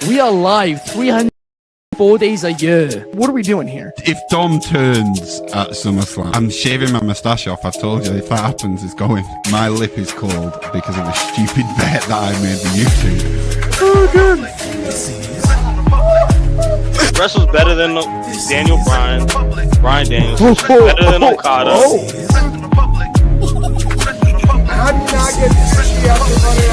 We are live 304 days a year. What are we doing here? If Dom turns at SummerSlam, I'm shaving my moustache off. I've told you, if that happens, it's going. My lip is cold because of a stupid bet that I made with YouTube. Oh, good. Wrestle's better than Daniel Bryan Daniels. Better than Okada. How do you not get sushi after Monday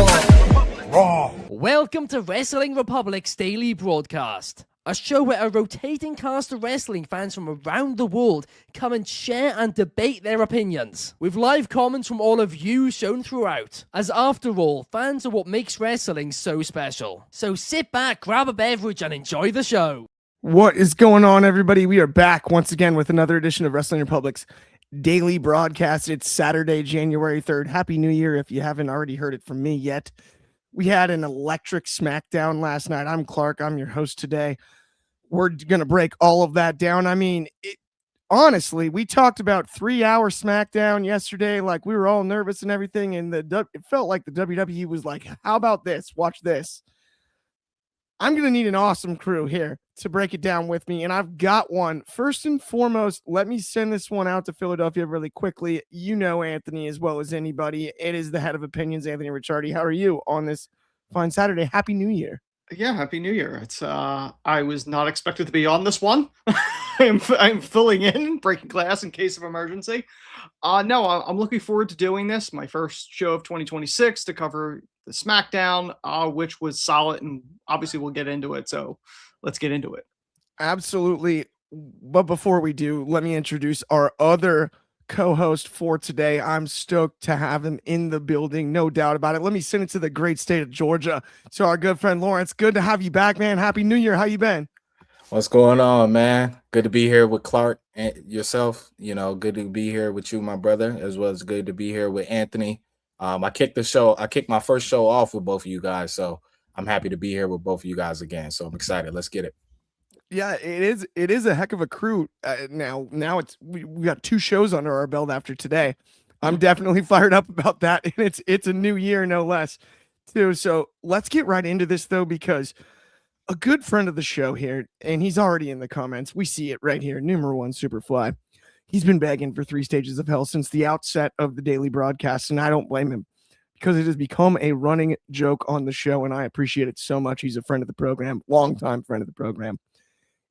Night Raw? Welcome to Wrestling Republic's daily broadcast, a show where a rotating cast of wrestling fans from around the world come and share and debate their opinions, with live comments from all of you shown throughout, as after all, fans are what makes wrestling so special. So sit back, grab a beverage, and enjoy the show. What is going on, everybody? We are back once again with another edition of Wrestling Republic's daily broadcast. It's Saturday, January 3rd. Happy New Year if you haven't already heard it from me yet. We had an electric SmackDown last night. I'm Clark. I'm your host today. We're going to break all of that down. I mean, honestly, we talked about 3-hour SmackDown yesterday. Like, we were all nervous and everything. And it felt like the WWE was like, how about this? Watch this. I'm going to need an awesome crew here to break it down with me. And I've got one. First and foremost, let me send this one out to Philadelphia really quickly. You know Anthony as well as anybody. It is the head of opinions, Anthony Ricciardi. How are you on this fine Saturday? Happy New Year. Yeah, Happy New Year. It's I was not expected to be on this one. I'm filling in, breaking glass in case of emergency. No, I'm looking forward to doing this. My first show of 2026 to cover the SmackDown, which was solid, and obviously we'll get into it. So let's get into it. Absolutely. But before we do, let me introduce our other co-host for today. I'm stoked to have him in the building, no doubt about it. Let me send it to the great state of Georgia, to our good friend Lawrence. Good to have you back, man. Happy New Year. How you been? What's going on, man? Good to be here with Clark and yourself. You know, good to be here with you, my brother, as well as good to be here with Anthony. I kicked my first show off with both of you guys, so I'm happy to be here with both of you guys again. So I'm excited. Let's get it. Yeah, it is a heck of a crew. Now we got 2 shows under our belt after today. I'm definitely fired up about that, and it's a new year, no less, too. So let's get right into this, though, because a good friend of the show here, and he's already in the comments. We see it right here. Numero 1 Superfly. He's been begging for 3 stages of hell since the outset of the daily broadcast, and I don't blame him because it has become a running joke on the show, and I appreciate it so much. He's a friend of the program, longtime friend of the program.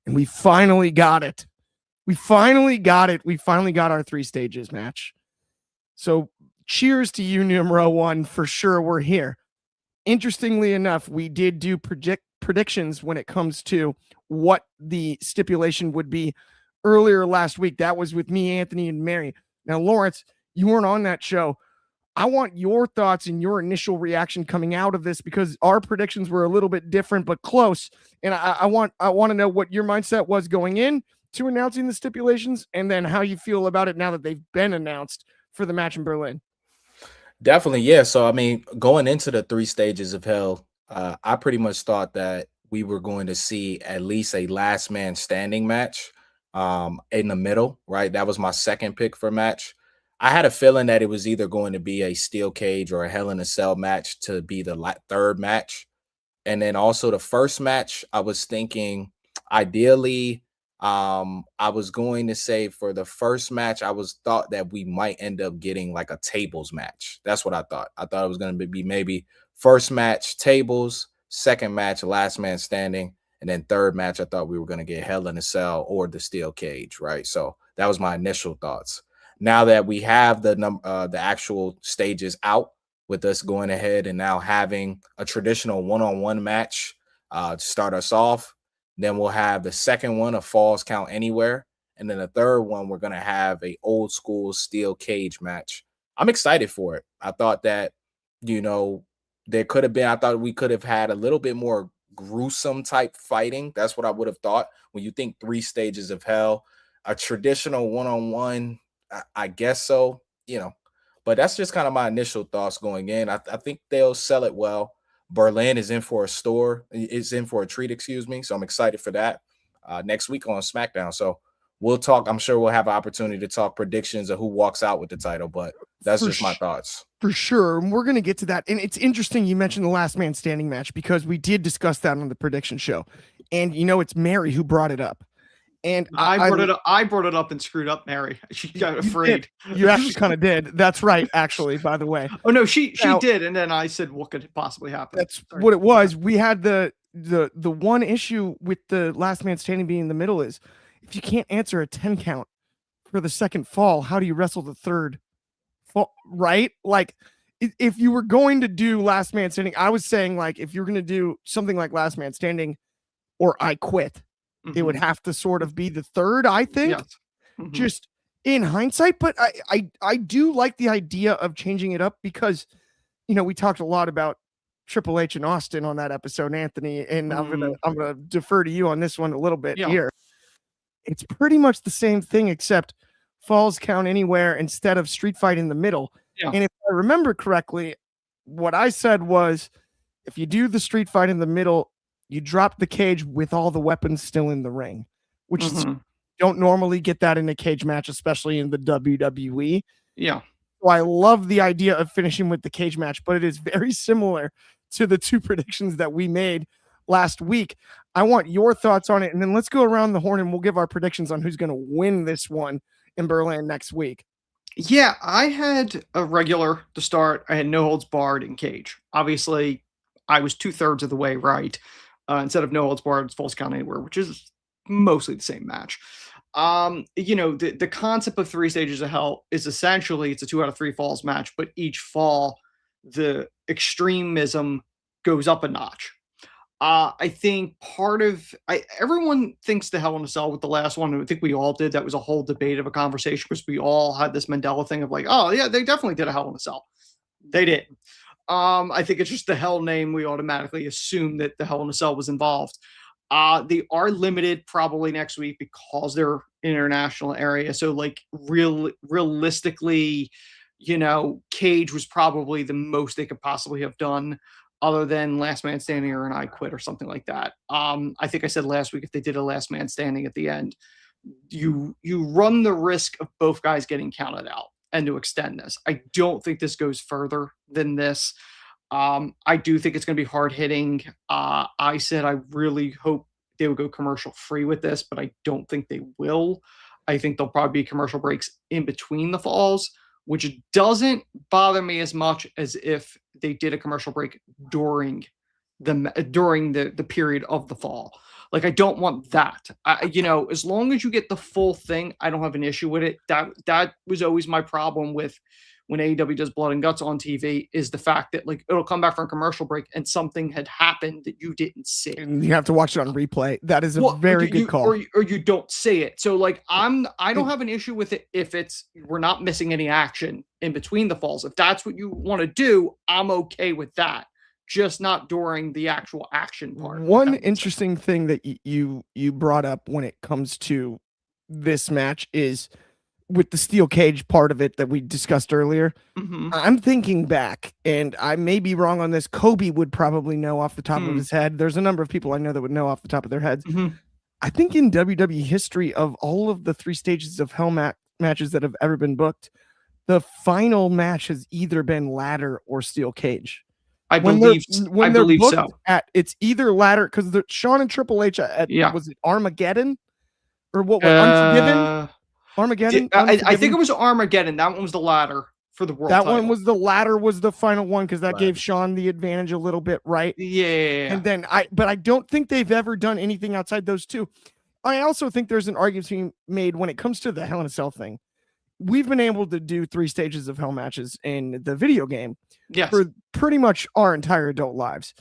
And we finally got it. We finally got our 3 stages match. So cheers to you, numero 1. For sure, we're here. Interestingly enough, we did do predictions when it comes to what the stipulation would be earlier last week. That was with me, Anthony, and Mary. Now, Lawrence, you weren't on that show. I want your thoughts and your initial reaction coming out of this because our predictions were a little bit different but close. And I want to know what your mindset was going in to announcing the stipulations and then how you feel about it now that they've been announced for the match in Berlin. Definitely, yeah. So, I mean, going into the 3 stages of hell, I pretty much thought that we were going to see at least a last man standing match in the middle, right? That was my second pick for match. I had a feeling that it was either going to be a steel cage or a Hell in a Cell match to be the third match. And then also the first match, I was thinking ideally, I was going to say for the first match, thought that we might end up getting like a tables match. That's what I thought. I thought it was going to be maybe first match tables, second match last man standing, and then third match I thought we were going to get Hell in a Cell or the steel cage, right? So that was my initial thoughts. Now that we have the actual stages out with us going ahead and now having a traditional one-on-one match to start us off, then we'll have the second one, a Falls Count Anywhere, and then the third one, we're going to have a old school steel cage match. I'm excited for it. I thought that, you know, I thought we could have had a little bit more gruesome type fighting. That's what I would have thought. When you think 3 stages of hell, a traditional one-on-one, I guess so, you know, but that's just kind of my initial thoughts going in. I think they'll sell it well. Berlin is in for a treat, excuse me. So I'm excited for that next week on SmackDown. So we'll talk. I'm sure we'll have an opportunity to talk predictions of who walks out with the title, but that's just my thoughts. For sure. And we're going to get to that. And it's interesting you mentioned the last man standing match because we did discuss that on the prediction show. And it's Mary who brought it up. And I brought it up and screwed up Mary. She got afraid. You actually kind of did. That's right, actually, by the way. Oh no, she did. And then I said, what could possibly happen? That's what it was. We had the one issue with the last man standing being in the middle is if you can't answer a 10 count for the second fall, how do you wrestle the third fall? Right? Like if you were going to do last man standing, I was saying like if you're going to do something like last man standing or I quit, it would have to sort of be the third, I think. Yes. Just in hindsight, but I do like the idea of changing it up because we talked a lot about Triple H and Austin on that episode, Anthony, and I'm gonna defer to you on this one a little bit here. It's pretty much the same thing except falls count anywhere instead of street fight in the middle. Yeah. And if I remember correctly, what I said was if you do the street fight in the middle, you drop the cage with all the weapons still in the ring, which is don't normally get that in a cage match, especially in the WWE. Yeah. So I love the idea of finishing with the cage match, but it is very similar to the two predictions that we made last week. I want your thoughts on it, and then let's go around the horn and we'll give our predictions on who's going to win this one in Berlin next week. Yeah, I had a regular to start. I had no holds barred in cage. Obviously, I was 2/3 of the way right. Instead of no holds barred, it's falls count anywhere, which is mostly the same match. The concept of 3 stages of hell is essentially it's a 2 out of 3 falls match, but each fall the extremism goes up a notch. I think everyone thinks the Hell in a Cell with the last one. And I think we all did. That was a whole debate of a conversation because we all had this Mandela thing of like, oh yeah, they definitely did a Hell in a Cell. They did. I think it's just the Hell name. We automatically assume that the Hell in a Cell was involved. They are limited probably next week because they're international area. So like realistically, cage was probably the most they could possibly have done other than last man standing or an I quit or something like that. I think I said last week, if they did a last man standing at the end, you run the risk of both guys getting counted out and to extend this. I don't think this goes further than this. I do think it's going to be hard hitting. I said I really hope they would go commercial free with this, but I don't think they will. I think there'll probably be commercial breaks in between the falls, which doesn't bother me as much as if they did a commercial break during the period of the fall. Like I don't want that. As long as you get the full thing, I don't have an issue with it. That was always my problem with when AEW does Blood and Guts on TV is the fact that like it'll come back from a commercial break and something had happened that you didn't see. And you have to watch it on replay. That is a very good call. Or you don't see it. So like I don't have an issue with it if we're not missing any action in between the falls. If that's what you want to do, I'm okay with that. Just not during the actual action part. One interesting thing that you brought up when it comes to this match is with the steel cage part of it that we discussed earlier. I'm thinking back, and I may be wrong on this. Kobe would probably know off the top of his head. There's a number of people I know that would know off the top of their heads. I think in WWE history, of all of the 3 stages of hell matches that have ever been booked, the final match has either been ladder or steel cage. I believe so. It's either ladder because Shawn and Triple H was it Armageddon or what was Unforgiven? Armageddon? I think it was Armageddon. That one was the ladder for the world title. One was the ladder was the final one because that gave Shawn the advantage a little bit, right? Yeah. And then but I don't think they've ever done anything outside those two. I also think there's an argument being made when it comes to the Hell in a Cell thing. We've been able to do 3 stages of hell matches in the video game for pretty much our entire adult lives.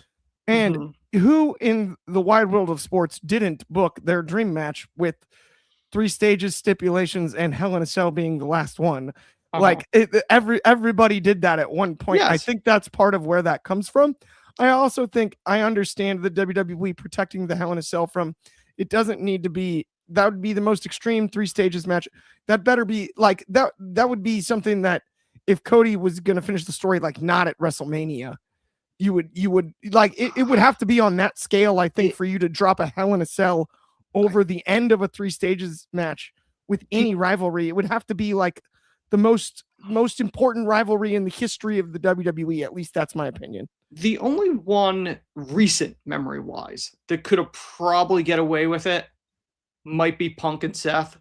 And who in the wide world of sports didn't book their dream match with 3 stages, stipulations, and Hell in a Cell being the last one? Like everybody did that at one point. I think that's part of where that comes from. I also think I understand the WWE protecting the Hell in a Cell from it doesn't need to be. That would be the most extreme 3 stages match. That better be like that. That would be something that if Cody was going to finish the story, like not at WrestleMania, you would like it would have to be on that scale. I think for you to drop a Hell in a Cell over the end of a 3 stages match with any rivalry. It would have to be like the most important rivalry in the history of the WWE. At least that's my opinion. The only one recent memory wise that could have probably get away with it might be Punk and Seth.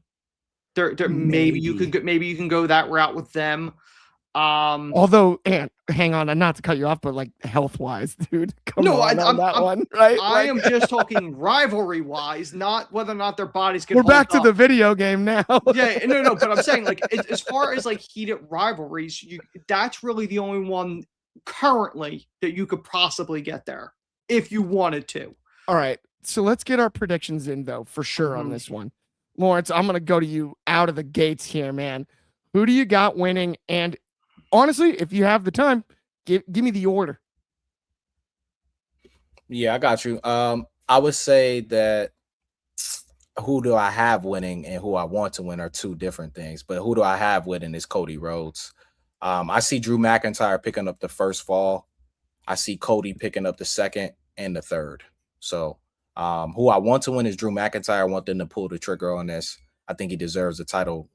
Maybe you can go that route with them. Although, and hang on, not to cut you off, but like health wise, dude, come on that one, right? I am just talking rivalry wise, not whether or not their bodies can. We're back to the video game now. Yeah, no, but I'm saying like as far as like heated rivalries, that's really the only one currently that you could possibly get there if you wanted to. All right, so let's get our predictions in though, for sure on this one. Lawrence, I'm gonna go to you out of the gates here, man. Who do you got winning? And honestly, if you have the time, give me the order. Yeah, I got you. I would say that who do I have winning and who I want to win are two different things. But who do I have winning is Cody Rhodes. I see Drew McIntyre picking up the first fall. I see Cody picking up the second and the third. So who I want to win is Drew McIntyre. I want them to pull the trigger on this. I think he deserves a title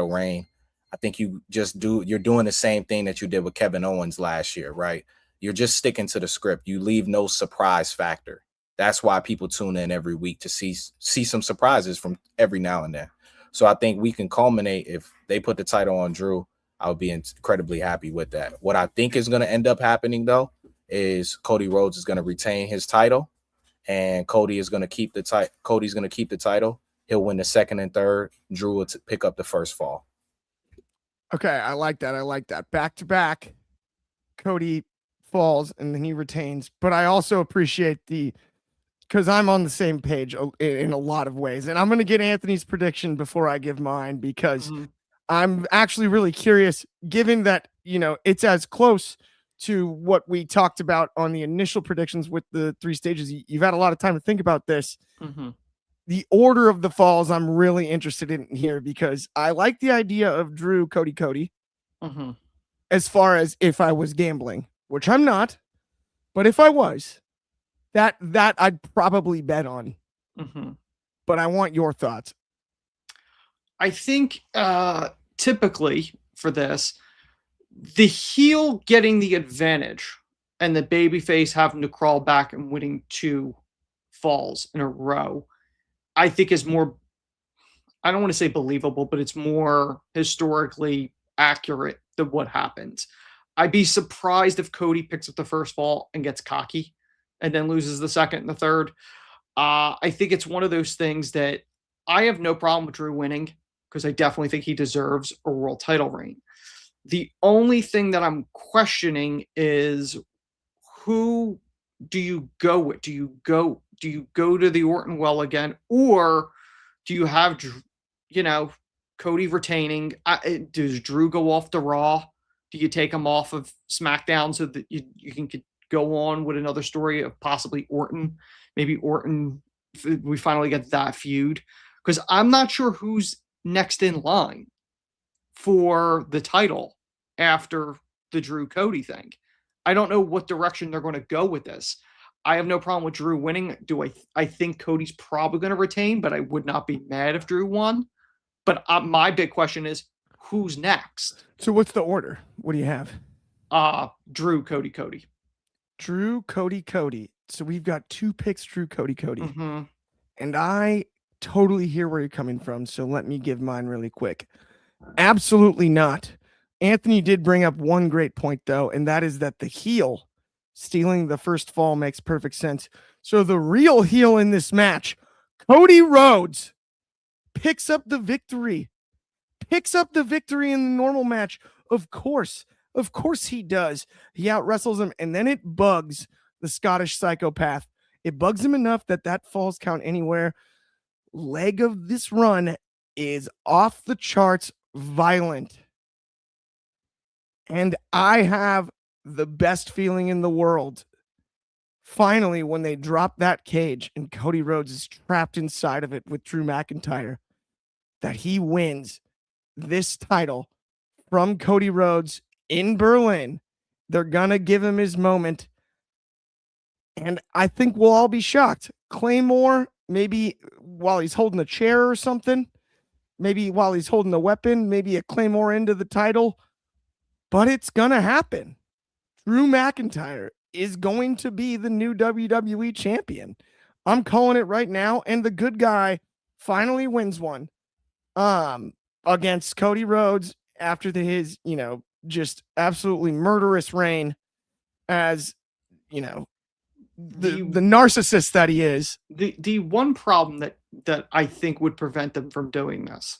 reign. I think you're doing the same thing that you did with Kevin Owens last year, right? You're just sticking to the script. You leave no surprise factor. That's why people tune in every week to see some surprises from every now and then. So I think we can culminate if they put the title on Drew. I would be incredibly happy with that. What I think is going to end up happening though is Cody Rhodes is going to retain his title, and Cody is going to keep the title. Cody's going to keep the title. He'll win the second and third. Drew will pick up the first fall. Okay, I like that. Back to back, Cody falls and then he retains. But I also appreciate because I'm on the same page in a lot of ways. And I'm going to get Anthony's prediction before I give mine because I'm actually really curious, given that, it's as close to what we talked about on the initial predictions with the three stages. You've had a lot of time to think about this. The order of the falls I'm really interested in here because I like the idea of Drew, Cody. As far as if I was gambling, which I'm not, but if I was, that I'd probably bet on. But I want your thoughts. I think typically for this, the heel getting the advantage and the babyface having to crawl back and winning 2 falls in a row, I think is more, I don't want to say believable, but it's more historically accurate than what happens. I'd be surprised if Cody picks up the first fall and gets cocky and then loses the second and the third. I think it's one of those things that I have no problem with Drew winning because I definitely think he deserves a world title reign. The only thing that I'm questioning is who do you go with? Do you go to the Orton well again, or do you have, Cody retaining? Does Drew go off to Raw? Do you take him off of SmackDown so that you can go on with another story of possibly Orton? Maybe Orton, we finally get that feud. Because I'm not sure who's next in line for the title after the Drew Cody thing. I don't know what direction they're going to go with this. I have no problem with Drew winning. I think Cody's probably going to retain, but I would not be mad if Drew won. But my big question is, who's next? So what's the order? What do you have? Drew, Cody. Drew, Cody. So we've got 2 picks, Drew, Cody. And I totally hear where you're coming from. So let me give mine really quick. Absolutely not. Anthony did bring up one great point, though, and that is that the heel stealing the first fall makes perfect sense. So the real heel in this match, Cody Rhodes, picks up the victory in the normal match. Of course he does. He out wrestles him, and then it bugs the Scottish psychopath. It bugs him enough that falls count anywhere. Leg of this run is off the charts violent. And I have the best feeling in the world. Finally, when they drop that cage and Cody Rhodes is trapped inside of it with Drew McIntyre, that he wins this title from Cody Rhodes in Berlin. They're going to give him his moment. And I think we'll all be shocked. Claymore, maybe while he's holding a chair or something. maybe while he's holding the weapon, maybe a Claymore into the title, but it's going to happen. Drew McIntyre is going to be the new WWE champion. I'm calling it right now. And the good guy finally wins one against Cody Rhodes after his, just absolutely murderous reign as, the narcissist that he is. The one problem that I think would prevent them from doing this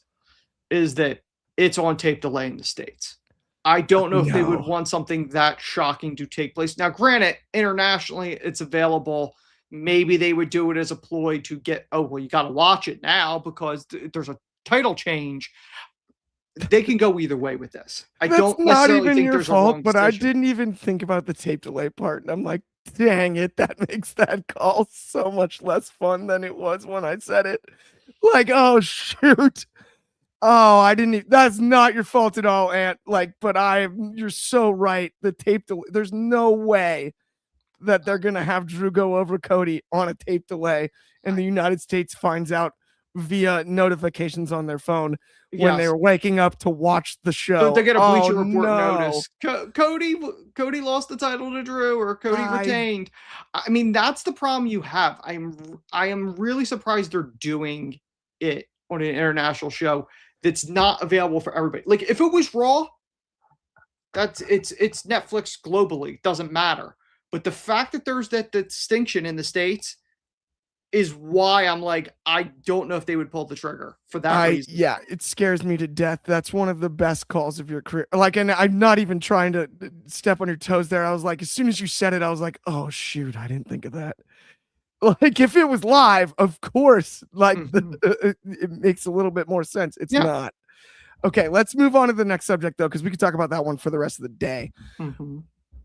is that it's on tape delay in the States. I don't know if they would want something that shocking to take place. Now, granted, internationally, it's available. Maybe they would do it as a ploy to get, you got to watch it now because there's a title change. They can go either way with this. I don't necessarily think there's a wrong but I decision. didn't even think about the tape delay part. And I'm like, dang it, that makes that call so much less fun than it was when I said it. Like, oh, shoot. Oh, I didn't even, that's not your fault at all, Ant. You're so right. The tape delay, there's no way that they're going to have Drew go over Cody on a tape delay and the United States finds out via notifications on their phone when they were waking up to watch the show. So they get a Bleacher Report notice. Cody lost the title to Drew, or Cody retained. I mean, that's the problem you have. I am really surprised they're doing it on an international show that's not available for everybody. Like, if it was Raw, it's Netflix globally, doesn't matter. But the fact that there's that distinction in the States is why I'm like, I don't know if they would pull the trigger for that reason. Yeah, it scares me to death. That's one of the best calls of your career. And I'm not even trying to step on your toes there. I was like, as soon as you said it, I was like, oh shoot, I didn't think of that. Like, if it was live, of course, it makes a little bit more sense. It's not. Okay, let's move on to the next subject though, because we could talk about that one for the rest of the day. Mm-hmm.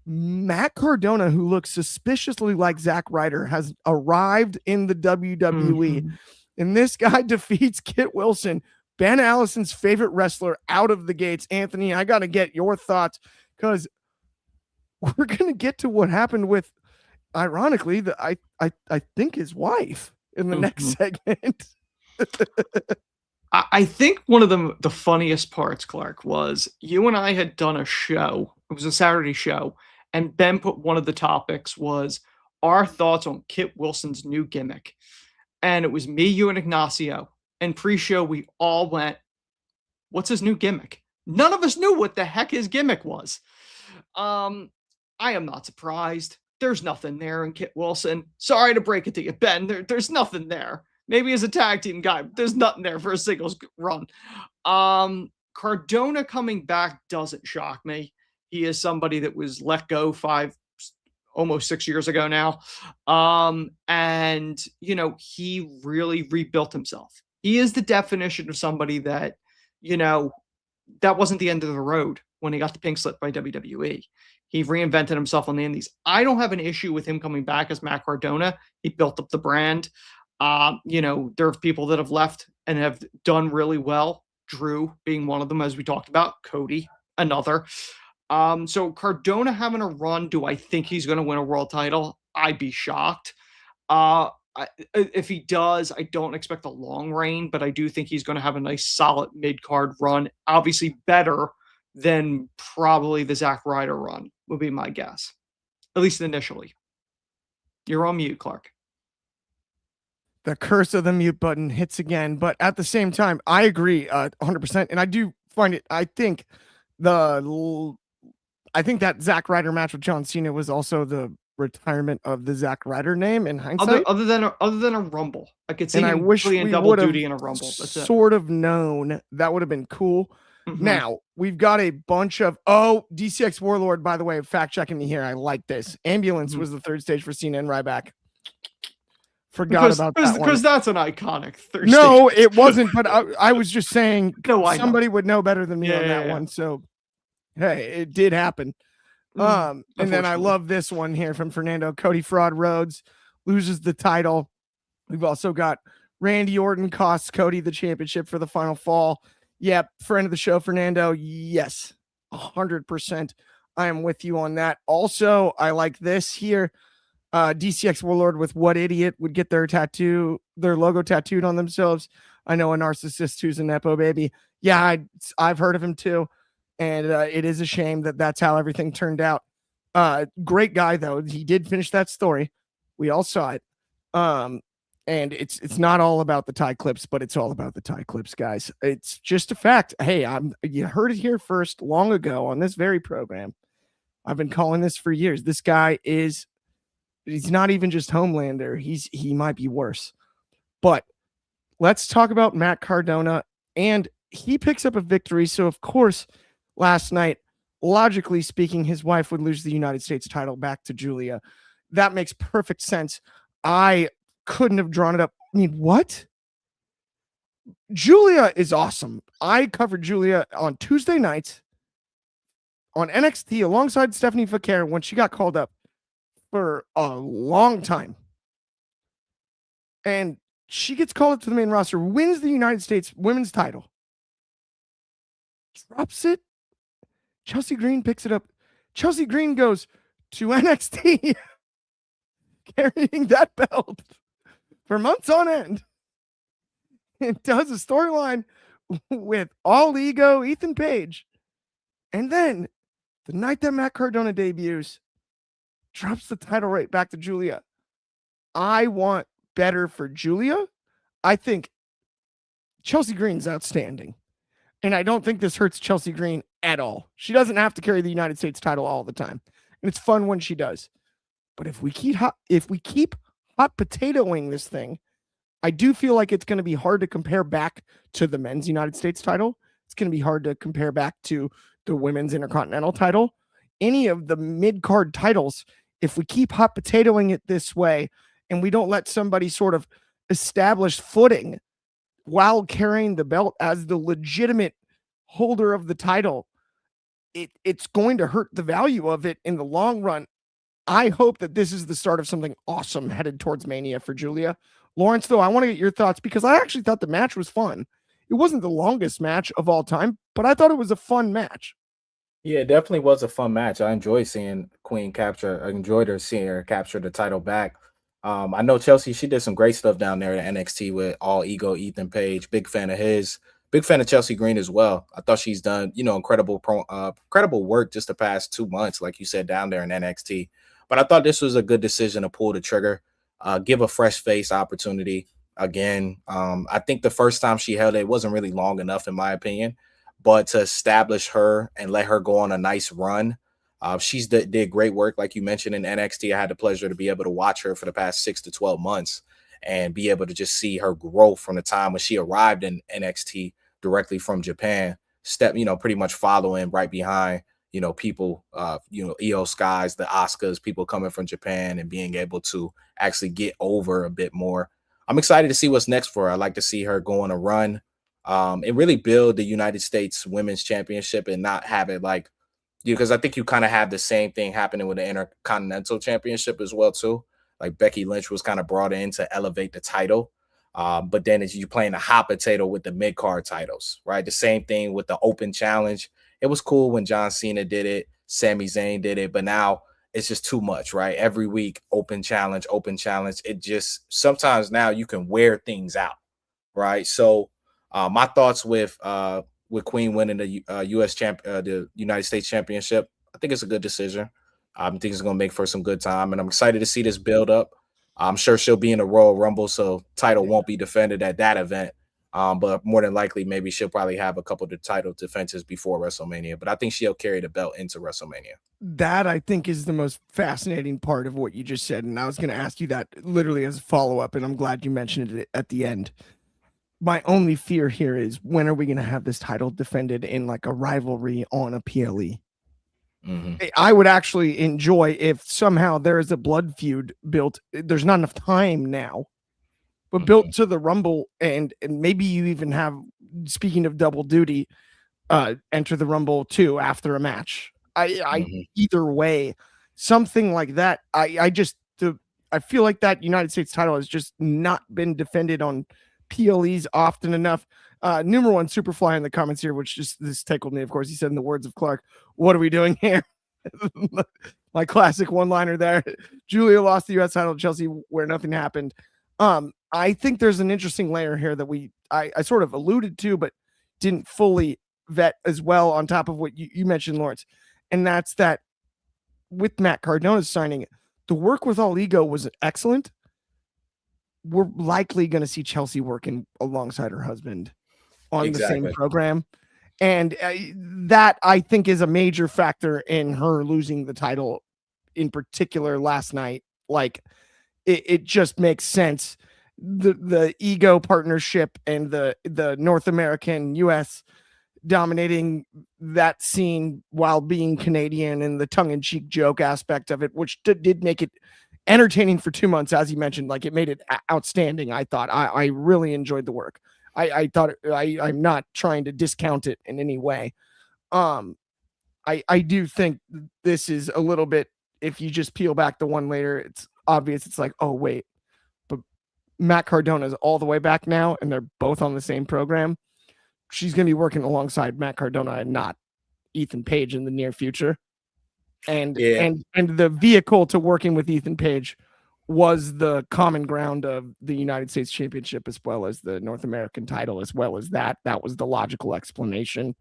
Matt Cardona, who looks suspiciously like Zack Ryder, has arrived in the WWE. And this guy defeats Kit Wilson, Ben Allison's favorite wrestler, out of the gates. Anthony, I got to get your thoughts because we're going to get to what happened with, ironically, I think his wife in the next segment. I think one of the funniest parts, Clark, was you and I had done a show. It was a Saturday show. And Ben put one of the topics was our thoughts on Kit Wilson's new gimmick. And it was me, you, and Ignacio. And pre-show, we all went, what's his new gimmick? None of us knew what the heck his gimmick was. I am not surprised. There's nothing there in Kit Wilson. Sorry to break it to you, Ben. There's nothing there. Maybe as a tag team guy, but there's nothing there for a singles run. Cardona coming back doesn't shock me. He is somebody that was let go almost 6 years ago now. And, he really rebuilt himself. He is the definition of somebody that, that wasn't the end of the road when he got the pink slip by WWE. He reinvented himself on the indies. I don't have an issue with him coming back as Matt Cardona. He built up the brand. There are people that have left and have done really well. Drew being one of them, as we talked about. Cody, another. So Cardona having a run, do I think he's going to win a world title? I'd be shocked. If he does, I don't expect a long reign, but I do think he's going to have a nice solid mid-card run. Obviously better than probably the Zack Ryder run would be my guess, at least initially. You're on mute, Clark. The curse of the mute button hits again, but at the same time, I agree 100%. And I do find it, I think that Zack Ryder match with John Cena was also the retirement of the Zack Ryder name in hindsight. Other than a Rumble, I could see him playing double duty in a Rumble. That's it. Sort of known that would have been cool. Now we've got a bunch of DCX Warlord. By the way, fact checking me here. I like this. Ambulance was the third stage for Cena and Ryback. Forgot about that one. Because that's an iconic third No, stage. it wasn't. But I was just saying somebody would know better than me on that one. So hey, it did happen. And then I love this one here from Fernando. Cody Fraud Rhodes loses the title. We've also got Randy Orton costs Cody the championship for the final fall. Yep, friend of the show, Fernando. Yes, 100%. I am with you on that. Also, I like this here. DCX Warlord with What Idiot would get their logo tattooed on themselves. I know a narcissist who's a Nepo baby. Yeah, I've heard of him too. And it is a shame that that's how everything turned out. Great guy, though. He did finish that story. We all saw it. And it's not all about the tie clips, but it's all about the tie clips, guys. It's just a fact. Hey, you heard it here first long ago on this very program. I've been calling this for years. This guy he's not even just Homelander. He might be worse. But let's talk about Matt Cardona. And he picks up a victory. So, of course, last night, logically speaking, his wife would lose the United States title back to Julia. That makes perfect sense. I couldn't have drawn it up. I mean, what? Julia is awesome. I covered Julia on Tuesday nights on NXT alongside Stephanie Fakir when she got called up for a long time. And she gets called up to the main roster, wins the United States women's title, drops it. Chelsea Green picks it up. Chelsea Green goes to NXT carrying that belt for months on end. It does a storyline with All Ego, Ethan Page. And then the night that Matt Cardona debuts, drops the title right back to Julia. I want better for Julia. I think Chelsea Green's outstanding. And I don't think this hurts Chelsea Green at all. She doesn't have to carry the United States title all the time. And it's fun when she does. But if we keep hot potatoing this thing, I do feel like it's going to be hard to compare back to the men's United States title. It's going to be hard to compare back to the women's Intercontinental title. Any of the mid-card titles, if we keep hot potatoing it this way and we don't let somebody sort of establish footing while carrying the belt as the legitimate holder of the title, it's going to hurt the value of it in the long run. I hope that this is the start of something awesome headed towards Mania for Julia. Lawrence, though, I want to get your thoughts because I actually thought the match was fun. It wasn't the longest match of all time, but I thought it was a fun match. Yeah, it definitely was a fun match. I enjoyed seeing Queen capture. I enjoyed seeing her capture the title back. I know Chelsea, she did some great stuff down there at NXT with All Ego, Ethan Page. Big fan of his. Big fan of Chelsea Green as well. I thought she's done, incredible work just the past 2 months, like you said, down there in NXT. But I thought this was a good decision to pull the trigger, give a fresh face opportunity again. I think the first time she held it wasn't really long enough, in my opinion. But to establish her and let her go on a nice run, she's did great work, like you mentioned, in NXT. I had the pleasure to be able to watch her for the past 6 to 12 months and be able to just see her growth from the time when she arrived in NXT directly from Japan, pretty much following right behind, people, Io Skies, the Asukas, people coming from Japan and being able to actually get over a bit more. I'm excited to see what's next for her. I'd like to see her go on a run and really build the United States Women's Championship and not have it like, because I think you kind of have the same thing happening with the Intercontinental Championship as well, too. Like Becky Lynch was kind of brought in to elevate the title. But then as you playing a hot potato with the mid-card titles, right? The same thing with the Open Challenge. It was cool when John Cena did it, Sami Zayn did it, but now it's just too much, right? Every week, Open Challenge. It just, sometimes now you can wear things out, right? So my thoughts with Queen winning the the United States Championship, I think it's a good decision. I think it's going to make for some good time, and I'm excited to see this build up. I'm sure she'll be in the Royal Rumble, so title won't be defended at that event. But more than likely, maybe she'll probably have a couple of the title defenses before WrestleMania. But I think she'll carry the belt into WrestleMania. That, I think, is the most fascinating part of what you just said. And I was going to ask you that literally as a follow-up, and I'm glad you mentioned it at the end. My only fear here is, when are we going to have this title defended in like a rivalry on a PLE? Mm-hmm. I would actually enjoy if somehow there is a blood feud built. There's not enough time now, but built to the Rumble, and maybe you even have, speaking of double duty, enter the Rumble too after a match. Either way, something like that. I feel like that United States title has just not been defended on PLEs often enough. Number one Superfly in the comments here, which just this tickled me. Of course, he said, in the words of Clark, "What are we doing here?" My classic one-liner there. Julia lost the U.S. title to Chelsea where nothing happened. I think there's an interesting layer here that I sort of alluded to, but didn't fully vet as well on top of what you mentioned, Lawrence. And that's that with Matt Cardona's signing, the work with All Ego was excellent. We're likely going to see Chelsea working alongside her husband on the same program. And that, I think, is a major factor in her losing the title in particular last night. Like, it just makes sense. The ego partnership and the North American US dominating that scene while being Canadian, and the tongue-in-cheek joke aspect of it, which did make it entertaining for 2 months, as you mentioned. Like, it made it outstanding. I thought I really enjoyed the work. I thought I'm not trying to discount it in any way. I do think this is a little bit, if you just peel back the one layer, it's obvious. It's like, oh wait, but Matt Cardona is all the way back now, and they're both on the same program. She's going to be working alongside Matt Cardona and not Ethan Page in the near future. And the vehicle to working with Ethan Page was the common ground of the United States Championship, as well as the North American title, as well as that was the logical explanation.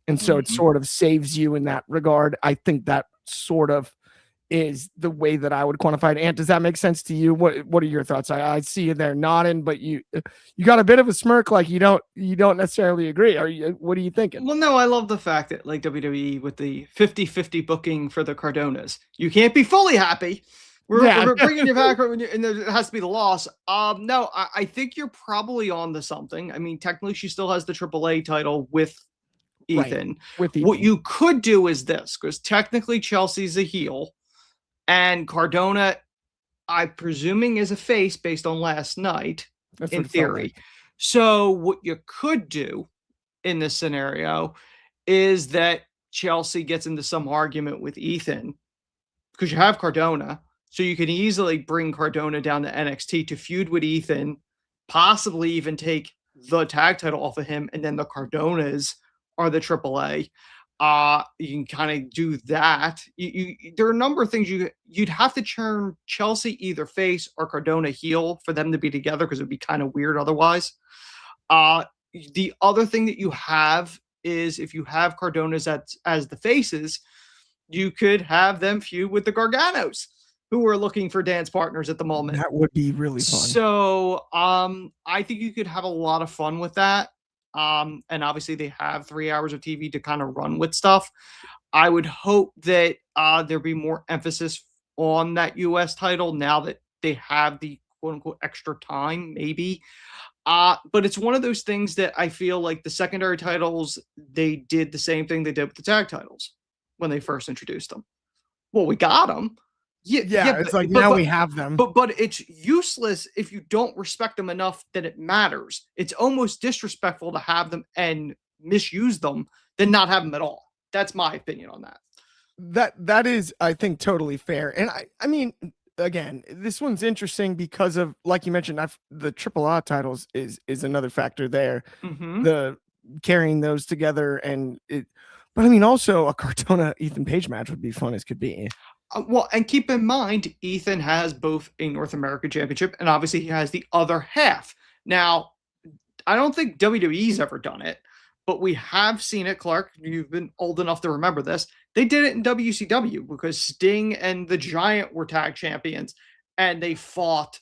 And so it sort of saves you in that regard. I think that sort of is the way that I would quantify it. Ant, does that make sense to you? What are your thoughts? I see you there nodding, but you got a bit of a smirk, like you don't necessarily agree. What are you thinking? Well, no, I love the fact that, like, WWE with the 50-50 booking for the Cardonas, you can't be fully happy. We're bringing you back, and there has to be the loss. No, I think you're probably on to something. I mean, technically, she still has the AAA title with Ethan. Right, with Ethan. What you could do is this, because technically Chelsea's a heel, and Cardona, I'm presuming, is a face based on last night, in theory. So what you could do in this scenario is that Chelsea gets into some argument with Ethan, because you have Cardona. So you can easily bring Cardona down to NXT to feud with Ethan, possibly even take the tag title off of him, and then the Cardonas are the AAA. You can kind of do that. There are a number of things you'd have to turn Chelsea either face or Cardona heel for them to be together, because it would be kind of weird otherwise. The other thing that you have is, if you have Cardonas as the faces, you could have them feud with the Garganos, who are looking for dance partners at the moment. That would be really fun. So I think you could have a lot of fun with that. And obviously they have 3 hours of TV to kind of run with stuff. I would hope that there'd be more emphasis on that US title now that they have the quote unquote extra time, maybe. But it's one of those things that I feel like the secondary titles, they did the same thing they did with the tag titles when they first introduced them. Well, we got them. Yeah, it's like now we have them. But it's useless if you don't respect them enough that it matters. It's almost disrespectful to have them and misuse them than not have them at all. That's my opinion on that. That is, I think, totally fair. And I mean, again, this one's interesting because of, like you mentioned, the AAA titles is another factor there. The carrying those together, and but I mean, also a Cardona Ethan Page match would be fun as could be. Well, and keep in mind, Ethan has both a North American Championship, and obviously he has the other half. Now, I don't think WWE's ever done it, but we have seen it, Clark. You've been old enough to remember this. They did it in WCW because Sting and the Giant were tag champions, and they fought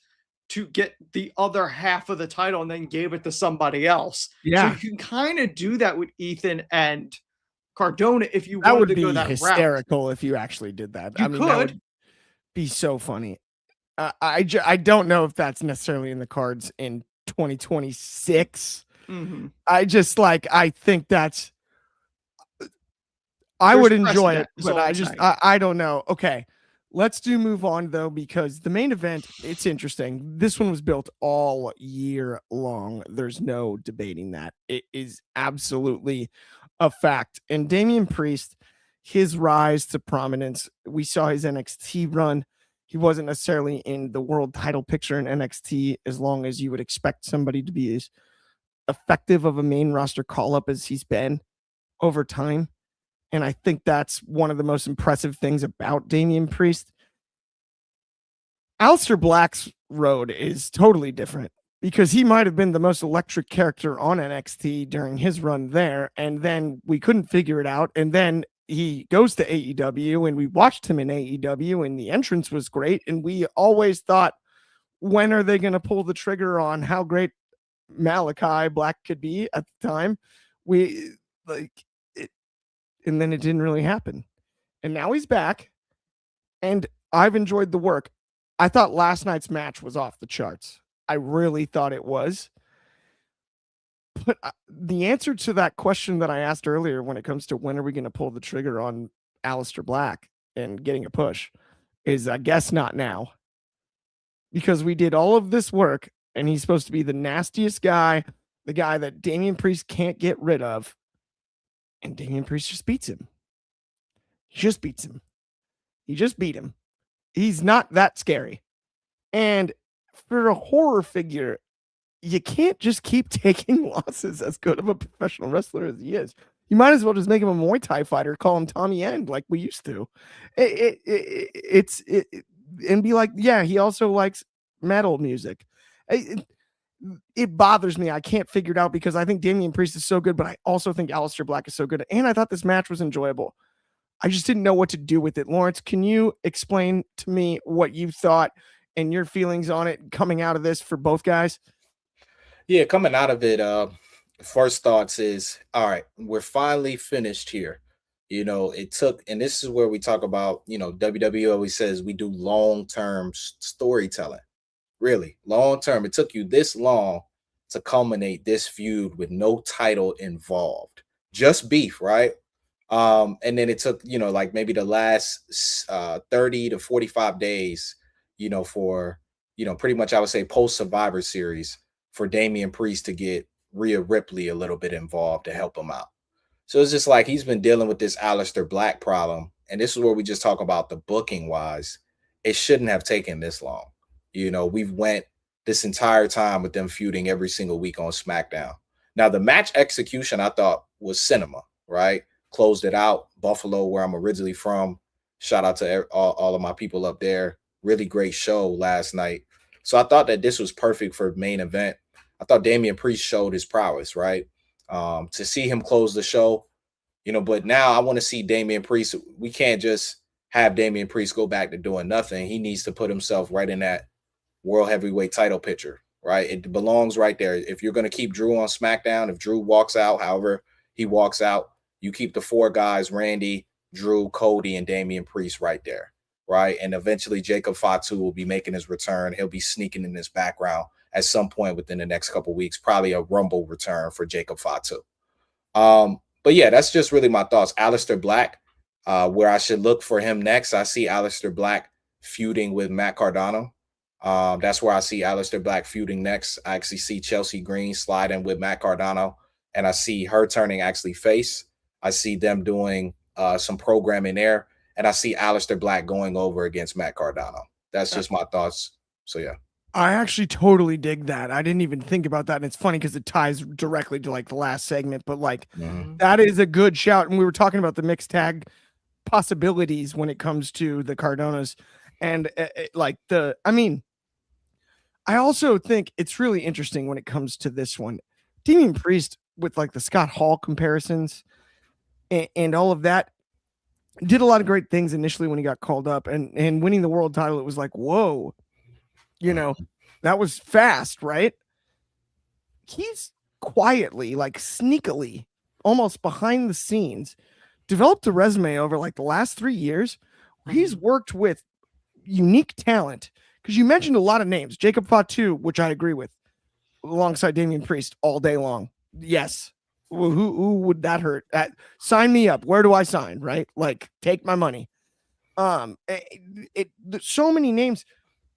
to get the other half of the title and then gave it to somebody else. Yeah. So you can kind of do that with Ethan and Cardona if you wanted to go that route. That would be hysterical if you actually did that. That would be so funny. I don't know if that's necessarily in the cards in 2026. I think that's, I would enjoy it, but I don't know. Okay, let's move on though, because the main event, it's interesting. This one was built all year long. There's no debating that. It is absolutely a fact. And Damian Priest, his rise to prominence, we saw his NXT run. He wasn't necessarily in the world title picture in NXT as long as you would expect somebody to be as effective of a main roster call up as he's been over time. And I think that's one of the most impressive things about Damian Priest. Aleister Black's road is totally different because he might have been the most electric character on NXT during his run there. And then we couldn't figure it out. And then he goes to AEW and we watched him in AEW and the entrance was great. And we always thought, when are they going to pull the trigger on how great Malachi Black could be at the time? We like it, and then it didn't really happen. And now he's back and I've enjoyed the work. I thought last night's match was off the charts. I really thought it was. But the answer to that question that I asked earlier when it comes to when are we going to pull the trigger on Aleister Black and getting a push is I guess not now. Because we did all of this work and he's supposed to be the nastiest guy, the guy that Damian Priest can't get rid of. And Damian Priest just beats him. He just beats him. He just beat him. He's not that scary. And for a horror figure, you can't just keep taking losses as good of a professional wrestler as he is. You might as well just make him a Muay Thai fighter, call him Tommy End like we used to. And be like, yeah, he also likes metal music. It bothers me. I can't figure it out because I think Damian Priest is so good, but I also think Aleister Black is so good. And I thought this match was enjoyable. I just didn't know what to do with it. Lawrence, can you explain to me what you thought and your feelings on it coming out of this for both guys? Yeah, coming out of it, first thoughts is, all right, we're finally finished here. You know, it took, and this is where we talk about, you know, WWE always says we do long-term storytelling. Really, long-term. It took you this long to culminate this feud with no title involved. Just beef, right? And then it took, you know, like maybe the last 30 to 45 days, you know, for, you know, pretty much I would say post-Survivor Series for Damian Priest to get Rhea Ripley a little bit involved to help him out. So it's just like he's been dealing with this Aleister Black problem. And this is where we just talk about the booking wise. It shouldn't have taken this long. You know, we've went this entire time with them feuding every single week on SmackDown. Now, the match execution I thought was cinema, right? Closed it out. Buffalo, where I'm originally from. Shout out to all of my people up there. Really great show last night. So I thought that this was perfect for main event. I thought Damian Priest showed his prowess, right? To see him close the show, you know, but now I want to see Damian Priest. We can't just have Damian Priest go back to doing nothing. He needs to put himself right in that world heavyweight title picture, right? It belongs right there. If you're going to keep Drew on SmackDown, if Drew walks out, however he walks out, you keep the four guys, Randy, Drew, Cody, and Damian Priest right there, right? And eventually Jacob Fatu will be making his return. He'll be sneaking in this background at some point within the next couple of weeks, probably a Rumble return for Jacob Fatu. But yeah, that's just really my thoughts. Aleister Black, where I should look for him next, I see Aleister Black feuding with Matt Cardona. That's where I see Aleister Black feuding next. I actually see Chelsea Green sliding with Matt Cardona, and I see her turning actually face. I see them doing some programming there, and I see Aleister Black going over against Matt Cardona. That's just my thoughts. So yeah. I actually totally dig that. I didn't even think about that. And it's funny because it ties directly to like the last segment, but like that is a good shout. And we were talking about the mixed tag possibilities when it comes to the Cardonas and I also think it's really interesting when it comes to this one. Damian Priest with like the Scott Hall comparisons and all of that did a lot of great things initially when he got called up and winning the world title. It was like, whoa. You know, that was fast, right? He's quietly, like sneakily, almost behind the scenes, developed a resume over like the last 3 years where he's worked with unique talent. Because you mentioned a lot of names. Jacob Fatu, which I agree with, alongside Damian Priest all day long. Yes. Who would that hurt? Sign me up. Where do I sign? Right? Like, take my money. So many names.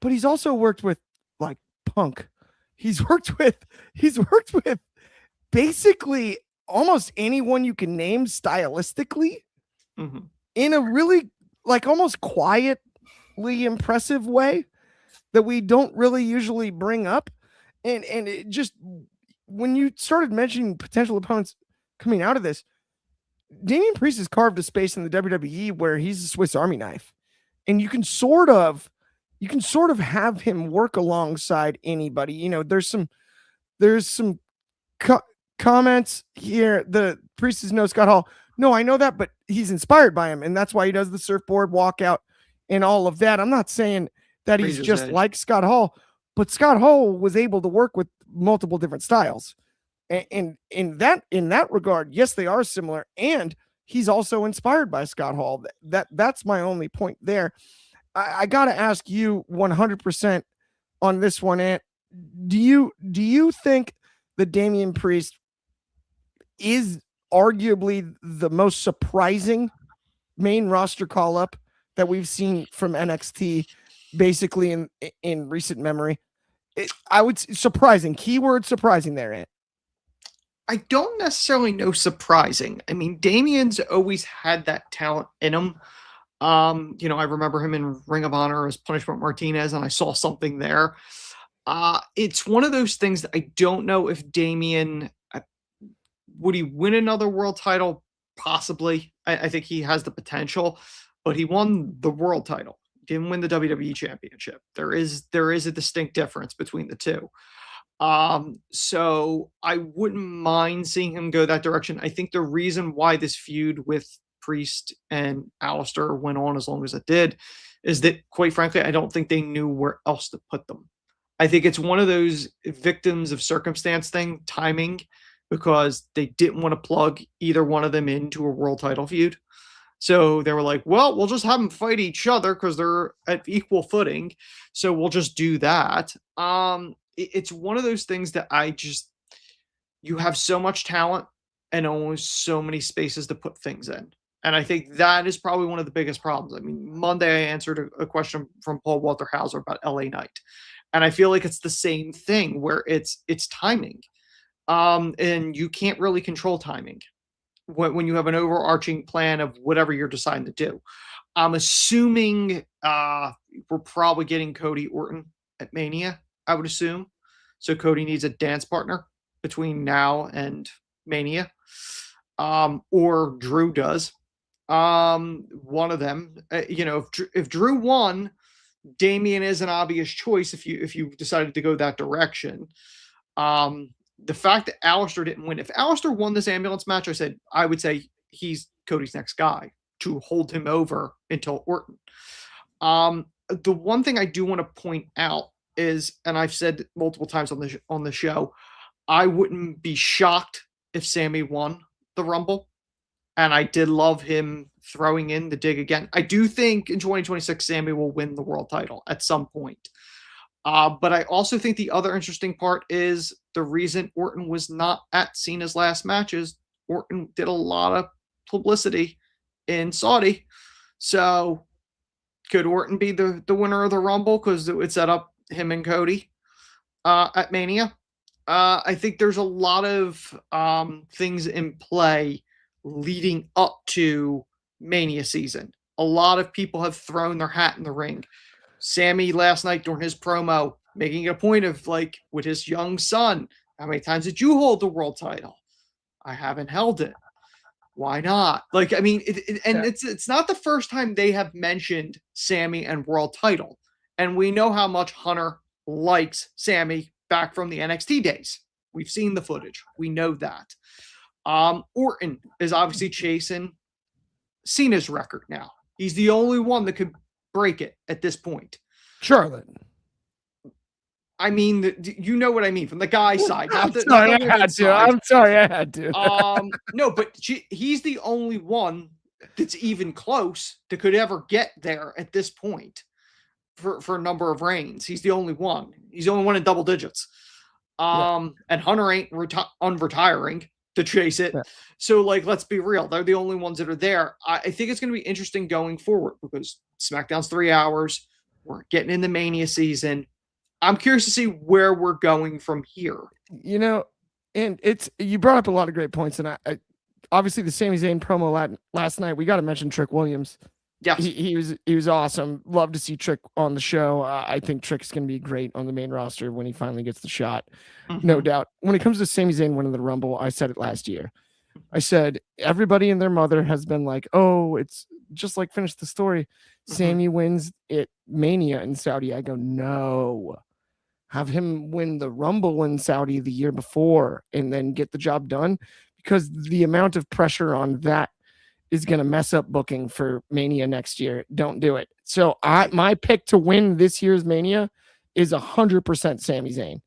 But he's also worked with like Punk. He's worked with basically almost anyone you can name stylistically in a really like almost quietly impressive way that we don't really usually bring up. And it just, when you started mentioning potential opponents coming out of this, Damian Priest has carved a space in the WWE where he's a Swiss Army knife, and you can sort of have him work alongside anybody. You know, there's some comments here. The Priest is no Scott Hall. No, I know that, but he's inspired by him, and that's why he does the surfboard walkout and all of that. I'm not saying that he's just like Scott Hall, but Scott Hall was able to work with multiple different styles. And in that regard, yes, they are similar, and he's also inspired by Scott Hall. That's my only point there. I gotta ask you 100% on this one, Ant. Do you think that Damian Priest is arguably the most surprising main roster call up that we've seen from NXT, basically in recent memory? I would surprising, keyword surprising there, Ant. I don't necessarily know surprising. I mean, Damian's always had that talent in him. You know, I remember him in Ring of Honor as Punishment Martinez, and I saw something there. It's one of those things that I don't know if Damian would he win another world title? Possibly. I think he has the potential, but he won the world title. Didn't win the WWE championship. There is a distinct difference between the two. So I wouldn't mind seeing him go that direction. I think the reason why this feud with Priest and Alistair went on as long as it did is that, quite frankly, I don't think they knew where else to put them. I think it's one of those victims of circumstance thing, timing, because they didn't want to plug either one of them into a world title feud. So they were like, well, we'll just have them fight each other because they're at equal footing. So we'll just do that. It's one of those things that you have so much talent and almost so many spaces to put things in. And I think that is probably one of the biggest problems. I mean, Monday I answered a question from Paul Walter Hauser about LA Knight. And I feel like it's the same thing where it's timing. And you can't really control timing when you have an overarching plan of whatever you're deciding to do. I'm assuming we're probably getting Cody Orton at Mania, I would assume. So Cody needs a dance partner between now and Mania. Or Drew does. One of them. You know, if Drew won, Damian is an obvious choice if you decided to go that direction. The fact that Alistair didn't win, if Alistair won this ambulance match, I would say he's Cody's next guy to hold him over until Orton. The one thing I do want to point out is, and I've said multiple times on the show, I wouldn't be shocked if Sammy won the Rumble. And I did love him throwing in the dig again. I do think in 2026, Sammy will win the world title at some point. But I also think the other interesting part is the reason Orton was not at Cena's last matches. Orton did a lot of publicity in Saudi. So could Orton be the winner of the Rumble because it would set up him and Cody at Mania? I think there's a lot of things in play leading up to Mania season. A lot of people have thrown their hat in the ring. Sammy last night during his promo, making a point of, like, with his young son, how many times did you hold the world title? I haven't held it. Why not? Like, I mean, it's not the first time they have mentioned Sammy and world title. And we know how much Hunter likes Sammy back from the NXT days. We've seen the footage. We know that. Orton is obviously chasing Cena's record now. He's the only one that could break it at this point. Charlotte. I mean, you know what I mean from the guy side. I'm sorry, I had to. No, but he's the only one that's even close that could ever get there at this point for a number of reigns. He's the only one. He's the only one in double digits. And Hunter ain't unretiring to chase it. Yeah. So, like, let's be real. They're the only ones that are there. I think it's going to be interesting going forward because SmackDown's 3 hours. We're getting in the Mania season. I'm curious to see where we're going from here. You know, and you brought up a lot of great points, and I obviously the Sami Zayn promo last night. We got to mention Trick Williams. Yeah, he was awesome. Love to see Trick on the show. I think Trick's going to be great on the main roster when he finally gets the shot, no doubt. When it comes to Sami Zayn winning the Rumble, I said it last year. I said, everybody and their mother has been like, oh, it's just like finish the story. Sammy wins it Mania in Saudi. I go, no. Have him win the Rumble in Saudi the year before and then get the job done, because the amount of pressure on that is going to mess up booking for Mania next year. Don't do it. So my pick to win this year's Mania is 100% Sami Zayn.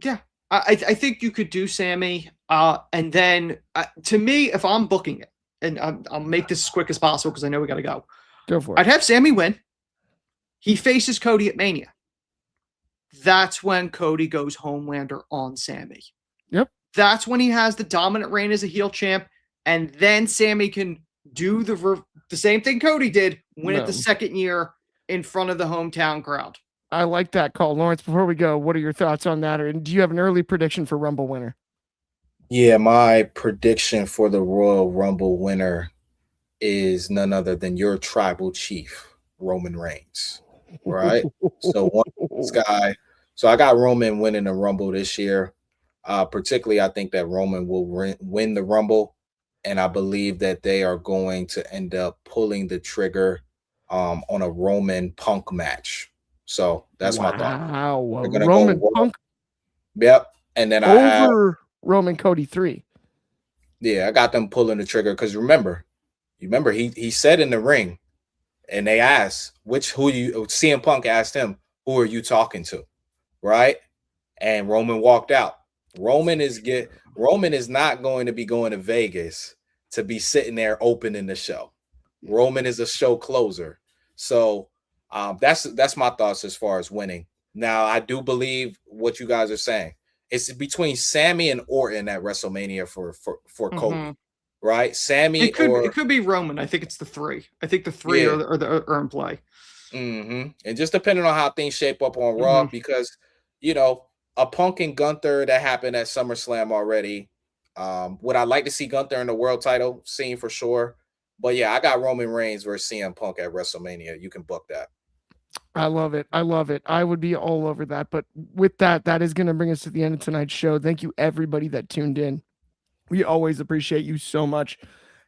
Yeah, I think you could do Sammy. And then to me, if I'm booking it, and I'll make this as quick as possible because I know we got to go. Go for it. I'd have Sammy win. He faces Cody at Mania. That's when Cody goes Homelander on Sammy. Yep. That's when he has the dominant reign as a heel champ, and then Sammy can do the same thing Cody did, win it the second year in front of the hometown crowd. I like that call. Lawrence, before we go, what are your thoughts on that? Or do you have an early prediction for Rumble winner? Yeah, my prediction for the Royal Rumble winner is none other than your tribal chief, Roman Reigns. Right? So this guy. So I got Roman winning the Rumble this year. Particularly, I think that Roman will win the Rumble, and I believe that they are going to end up pulling the trigger on a Roman Punk match. So that's my thought. Wow, Roman Punk. Yep, and then over Roman Cody 3. Yeah, I got them pulling the trigger because remember he said in the ring, and they asked CM Punk asked him, who are you talking to, right? And Roman walked out. Roman is not going to be going to Vegas to be sitting there opening the show. Roman is a show closer. So that's my thoughts as far as winning. Now, I do believe what you guys are saying. It's between Sammy and Orton at WrestleMania for Cody, right? Sammy it could be Roman. I think it's the 3. I think the 3 are in play. And just depending on how things shape up on Raw, because a Punk and Gunther that happened at SummerSlam already. Would I like to see Gunther in the world title scene for sure? But yeah, I got Roman Reigns versus CM Punk at WrestleMania. You can book that. I love it. I would be all over that. But with that is going to bring us to the end of tonight's show. Thank you, everybody that tuned in. We always appreciate you so much.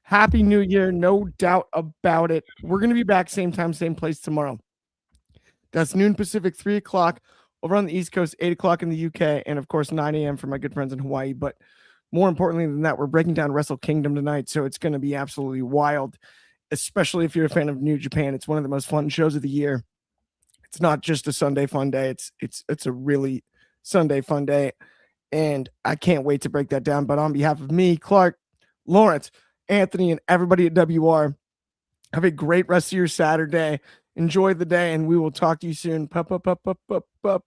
Happy New Year. No doubt about it. We're going to be back same time, same place tomorrow. That's noon Pacific, 3 o'clock over on the East Coast, 8 o'clock in the UK, and of course, 9 a.m. for my good friends in Hawaii. But more importantly than that, we're breaking down Wrestle Kingdom tonight. So it's going to be absolutely wild, especially if you're a fan of New Japan. It's one of the most fun shows of the year. It's not just a Sunday fun day. It's a really Sunday fun day. And I can't wait to break that down. But on behalf of me, Clark, Lawrence, Anthony, and everybody at WR, have a great rest of your Saturday. Enjoy the day, and we will talk to you soon. What?